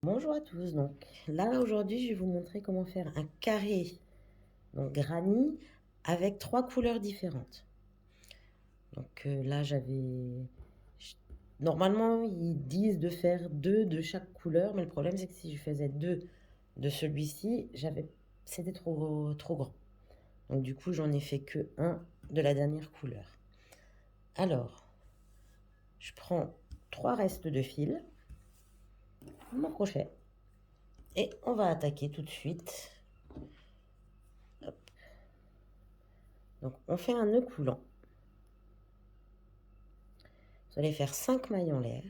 Bonjour à tous, donc là aujourd'hui je vais vous montrer comment faire un carré donc granit avec 3 couleurs différentes. Donc là normalement ils disent de faire 2 de chaque couleur, mais le problème c'est que si je faisais 2 de celui-ci, c'était trop grand. Donc du coup j'en ai fait que un de la dernière couleur. Alors, je prends 3 restes de fil, mon crochet, et on va attaquer tout de suite. Hop. Donc on fait un nœud coulant. Vous allez faire 5 mailles en l'air.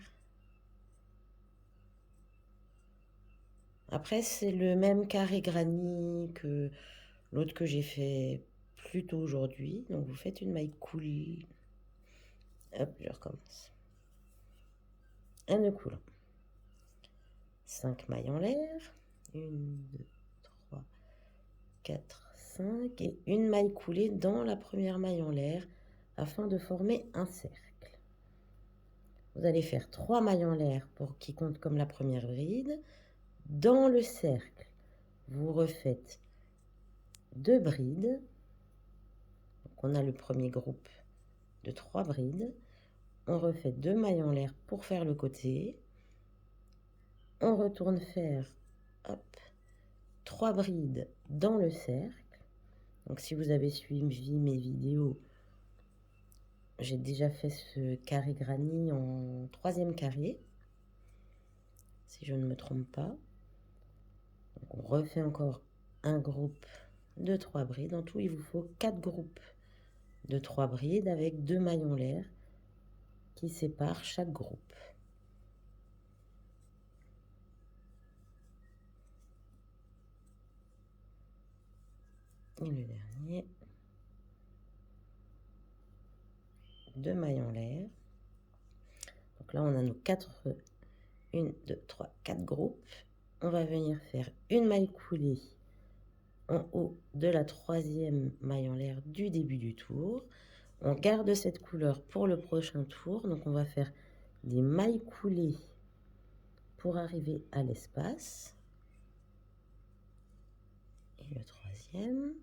Après, c'est le même carré granit que l'autre que j'ai fait plus tôt aujourd'hui. Donc vous faites une maille coulée. Hop, je recommence. Un nœud coulant. 5 mailles en l'air. 1, 2, 3, 4, 5. Et une maille coulée dans la première maille en l'air afin de former un cercle. Vous allez faire 3 mailles en l'air pour qui compte comme la première bride. Dans le cercle, vous refaites 2 brides. Donc on a le premier groupe de 3 brides. On refait 2 mailles en l'air pour faire le côté. On retourne faire 3 brides dans le cercle. Donc si vous avez suivi mes vidéos, j'ai déjà fait ce carré granit en 3e carré, si je ne me trompe pas. Donc on refait encore un groupe de 3 brides. En tout, il vous faut 4 groupes de 3 brides avec 2 mailles en l'air qui séparent chaque groupe. Et le dernier, 2 mailles en l'air. Donc là, on a nos 1, 2, 3, 4 groupes. On va venir faire une maille coulée en haut de la 3e maille en l'air du début du tour. On garde cette couleur pour le prochain tour. Donc on va faire des mailles coulées pour arriver à l'espace. Et le 3e.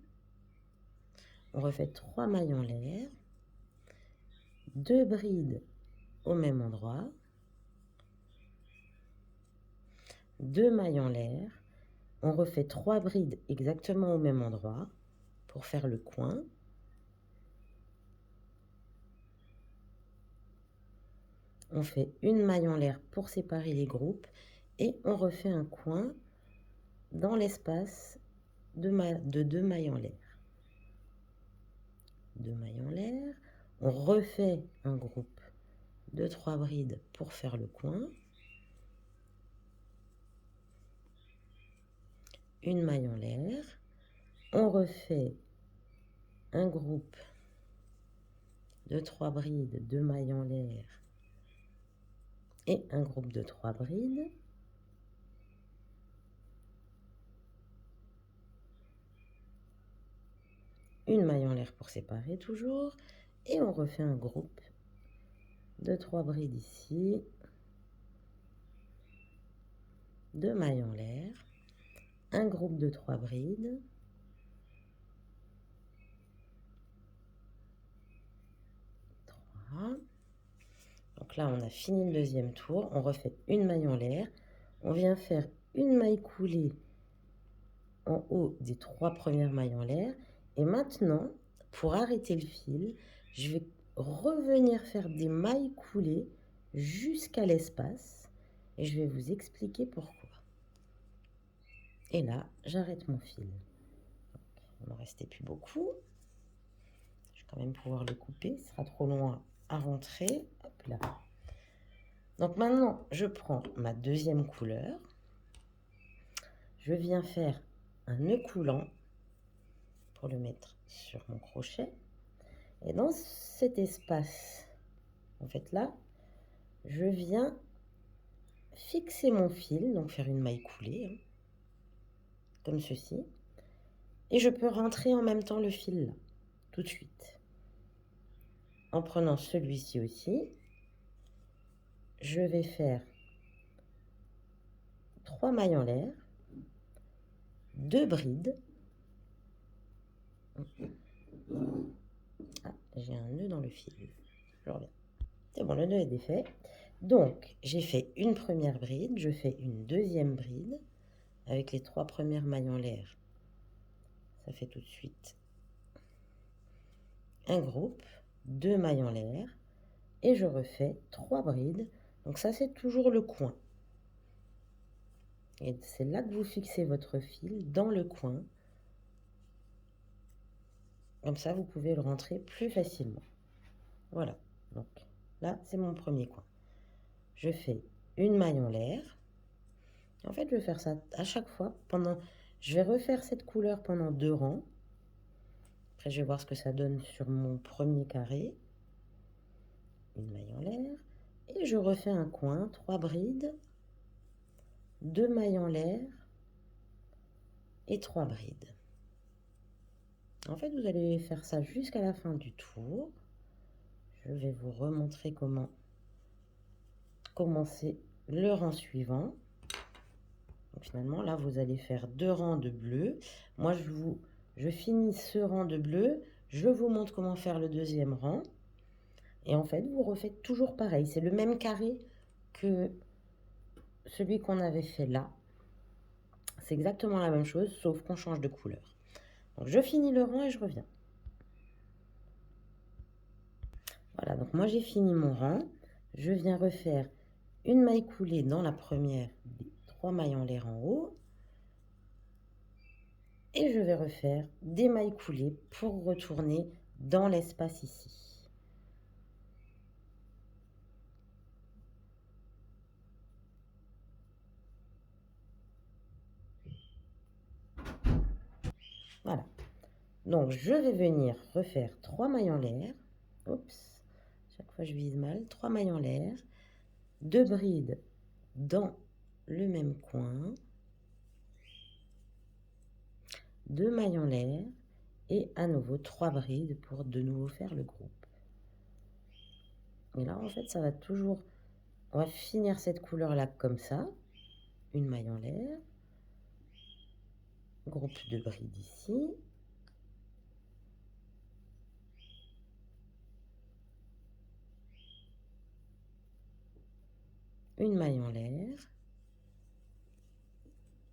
On refait 3 mailles en l'air. 2 brides au même endroit. 2 mailles en l'air. On refait 3 brides exactement au même endroit pour faire le coin. On fait une maille en l'air pour séparer les groupes et on refait un coin dans l'espace de 2 mailles en l'air. 2 mailles en l'air. On refait un groupe de 3 brides pour faire le coin. Une maille en l'air. On refait un groupe de 3 brides, 2 mailles en l'air et un groupe de 3 brides. Une maille en l'air pour séparer toujours. Et on refait un groupe de 3 brides ici. 2 mailles en l'air. Un groupe de 3 brides. Donc là, on a fini le deuxième tour. On refait une maille en l'air. On vient faire une maille coulée en haut des 3 premières mailles en l'air. Et maintenant, pour arrêter le fil, je vais revenir faire des mailles coulées jusqu'à l'espace. Et je vais vous expliquer pourquoi. Et là, j'arrête mon fil. Donc, il n'en restait plus beaucoup. Je vais quand même pouvoir le couper. Ce sera trop loin à rentrer. Hop là. Donc maintenant, je prends ma deuxième couleur. Je viens faire un nœud coulant pour le mettre sur mon crochet. Et dans cet espace, en fait là, je viens fixer mon fil, donc faire une maille coulée, comme ceci. Et je peux rentrer en même temps le fil là, tout de suite. En prenant celui-ci aussi, je vais faire 3 mailles en l'air, 2 brides. Ah, j'ai un nœud dans le fil. Je reviens. C'est bon, le nœud est défait. Donc, j'ai fait une première bride, je fais une deuxième bride avec les 3 premières mailles en l'air. Ça fait tout de suite un groupe, 2 mailles en l'air, et je refais 3 brides. Donc ça, c'est toujours le coin. Et c'est là que vous fixez votre fil, dans le coin. Comme ça, vous pouvez le rentrer plus facilement. Voilà. Donc là, c'est mon premier coin. Je fais une maille en l'air. En fait, je vais faire ça à chaque fois. Je vais refaire cette couleur pendant 2 rangs. Après, je vais voir ce que ça donne sur mon premier carré. Une maille en l'air. Et je refais un coin, 3 brides, 2 mailles en l'air et 3 brides. En fait, vous allez faire ça jusqu'à la fin du tour. Je vais vous remontrer comment commencer le rang suivant. Donc, finalement, là, vous allez faire 2 rangs de bleu. Moi, je finis ce rang de bleu. Je vous montre comment faire le deuxième rang. Et en fait, vous refaites toujours pareil. C'est le même carré que celui qu'on avait fait là. C'est exactement la même chose, sauf qu'on change de couleur. Donc, je finis le rang et je reviens. Voilà, donc moi, j'ai fini mon rang. Je viens refaire une maille coulée dans la première des 3 mailles en l'air en haut. Et je vais refaire des mailles coulées pour retourner dans l'espace ici. Voilà. Donc, je vais venir refaire 3 mailles en l'air. Oups, chaque fois je vise mal. 3 mailles en l'air. 2 brides dans le même coin. 2 mailles en l'air. Et à nouveau 3 brides pour de nouveau faire le groupe. Et là, en fait, ça va toujours... On va finir cette couleur-là comme ça. Une maille en l'air. Groupe de brides ici. Une maille en l'air.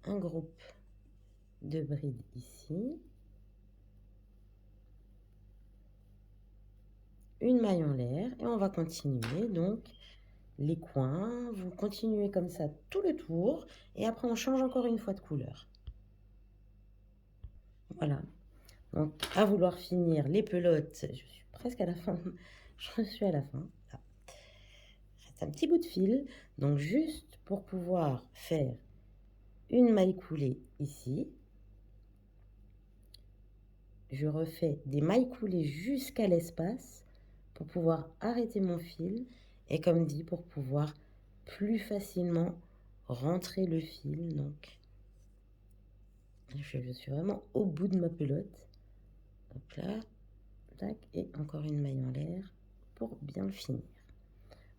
Un groupe de brides ici. Une maille en l'air. Et on va continuer. Donc, les coins, vous continuez comme ça tout le tour. Et après, on change encore une fois de couleur. Voilà. Donc, à vouloir finir les pelotes, je suis presque à la fin. Je suis à la fin. Là. Il reste un petit bout de fil. Donc, juste pour pouvoir faire une maille coulée ici, je refais des mailles coulées jusqu'à l'espace pour pouvoir arrêter mon fil. Et comme dit, pour pouvoir plus facilement rentrer le fil. Donc, je suis vraiment au bout de ma pelote. Hop là, tac, et encore une maille en l'air pour bien le finir.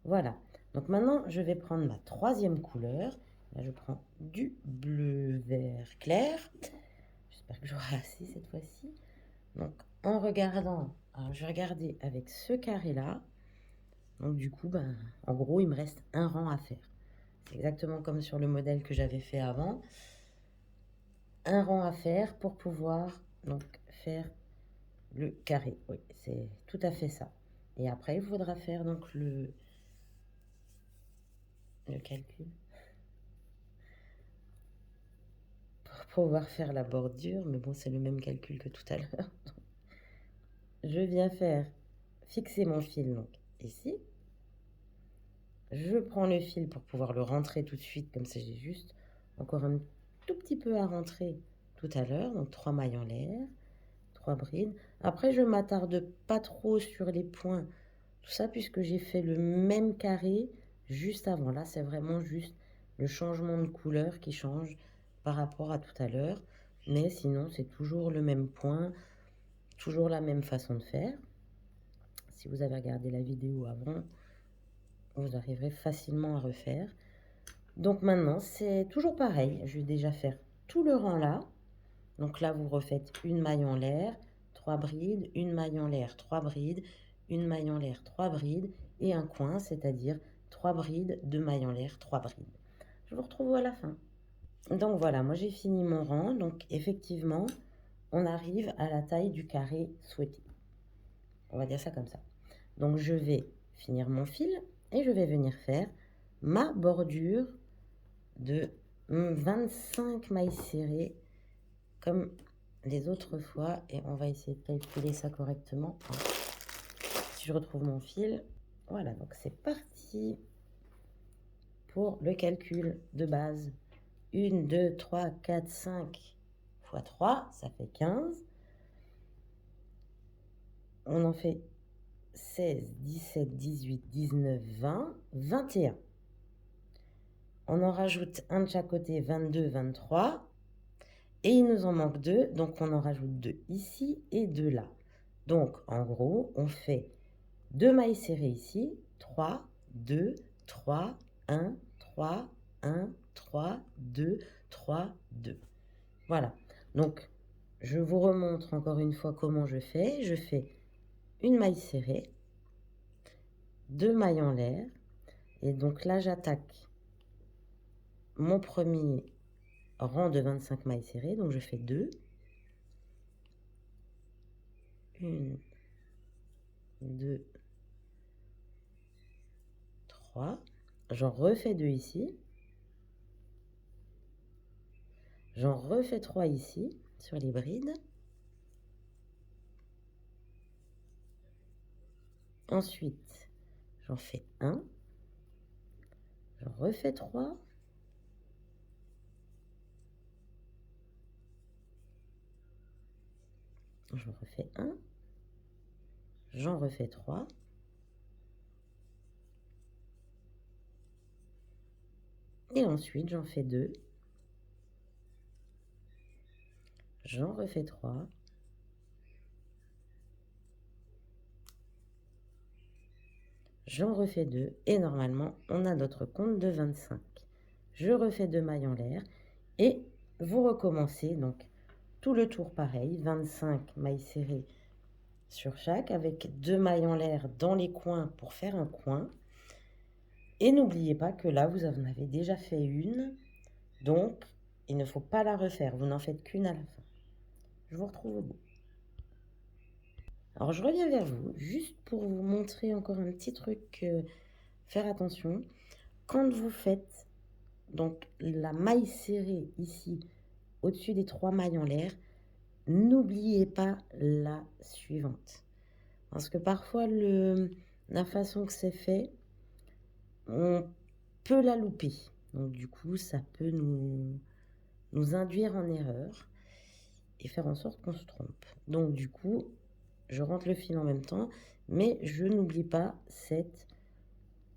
Voilà, donc maintenant je vais prendre ma troisième couleur. Là je prends du bleu vert clair. J'espère que j'aurai assez cette fois-ci. Donc en regardant, alors je vais regarder avec ce carré là. Donc du coup, en gros il me reste un rang à faire. C'est exactement comme sur le modèle que j'avais fait avant. Un rang à faire pour pouvoir donc faire le carré. Oui, c'est tout à fait ça. Et après, il faudra faire donc le calcul pour pouvoir faire la bordure. Mais bon, c'est le même calcul que tout à l'heure. Je viens fixer mon fil donc ici. Je prends le fil pour pouvoir le rentrer tout de suite. Comme ça, j'ai juste encore un tout petit peu à rentrer tout à l'heure. Donc 3 mailles en l'air, 3 brides. Après, je m'attarde pas trop sur les points. Tout ça puisque j'ai fait le même carré juste avant. Là, c'est vraiment juste le changement de couleur qui change par rapport à tout à l'heure. Mais sinon, c'est toujours le même point, toujours la même façon de faire. Si vous avez regardé la vidéo avant, vous arriverez facilement à refaire. Donc maintenant, c'est toujours pareil. Je vais déjà faire tout le rang là. Donc là, vous refaites une maille en l'air, 3 brides, une maille en l'air, 3 brides, une maille en l'air, 3 brides et un coin, c'est-à-dire 3 brides, 2 mailles en l'air, 3 brides. Je vous retrouve à la fin. Donc voilà, moi j'ai fini mon rang. Donc effectivement, on arrive à la taille du carré souhaité. On va dire ça comme ça. Donc je vais finir mon fil et je vais venir faire ma bordure de 25 mailles serrées comme les autres fois. Et on va essayer de calculer ça correctement. Si je retrouve mon fil, voilà, donc c'est parti pour le calcul de base. 1, 2, 3, 4, 5 fois 3, ça fait 15. On en fait 16, 17, 18, 19, 20, 21. On en rajoute un de chaque côté, 22, 23. Et il nous en manque 2, donc on en rajoute 2 ici et 2 là. Donc en gros, on fait 2 mailles serrées ici, 3, 2, 3, 1, 3, 1, 3, 2, 3, 2. Voilà. Donc, je vous remontre encore une fois comment je fais. Je fais une maille serrée, 2 mailles en l'air. Et donc là, j'attaque mon premier rang de 25 mailles serrées. Donc, je fais 2. 1, 2, 3. J'en refais 2 ici. J'en refais 3 ici, sur les brides. Ensuite, j'en fais 1. J'en refais 3. J'en refais 1. J'en refais 3. Et ensuite, j'en fais 2. J'en refais 3. J'en refais 2. Et normalement, on a notre compte de 25. Je refais 2 mailles en l'air. Et vous recommencez donc tout le tour pareil. 25 mailles serrées sur chaque, avec 2 mailles en l'air dans les coins pour faire un coin. Et n'oubliez pas que là, vous en avez déjà fait une. Donc, il ne faut pas la refaire. Vous n'en faites qu'une à la fin. Je vous retrouve au bout. Alors, je reviens vers vous, juste pour vous montrer encore un petit truc. Faire attention. Quand vous faites donc la maille serrée ici, au-dessus des 3 mailles en l'air, n'oubliez pas la suivante. Parce que parfois, la façon que c'est fait, on peut la louper. Donc, du coup, ça peut nous induire en erreur et faire en sorte qu'on se trompe. Donc, du coup, je rentre le fil en même temps, mais je n'oublie pas cette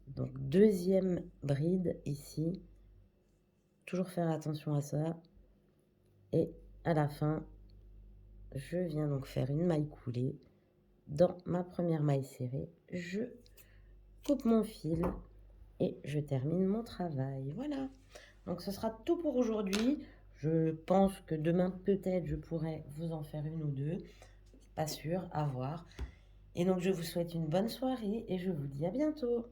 donc deuxième bride ici. Toujours faire attention à ça. Et à la fin, je viens donc faire une maille coulée. Dans ma première maille serrée, je coupe mon fil et je termine mon travail. Voilà. Donc ce sera tout pour aujourd'hui. Je pense que demain, peut-être, je pourrai vous en faire une ou deux. Pas sûr, à voir. Et donc, je vous souhaite une bonne soirée et je vous dis à bientôt.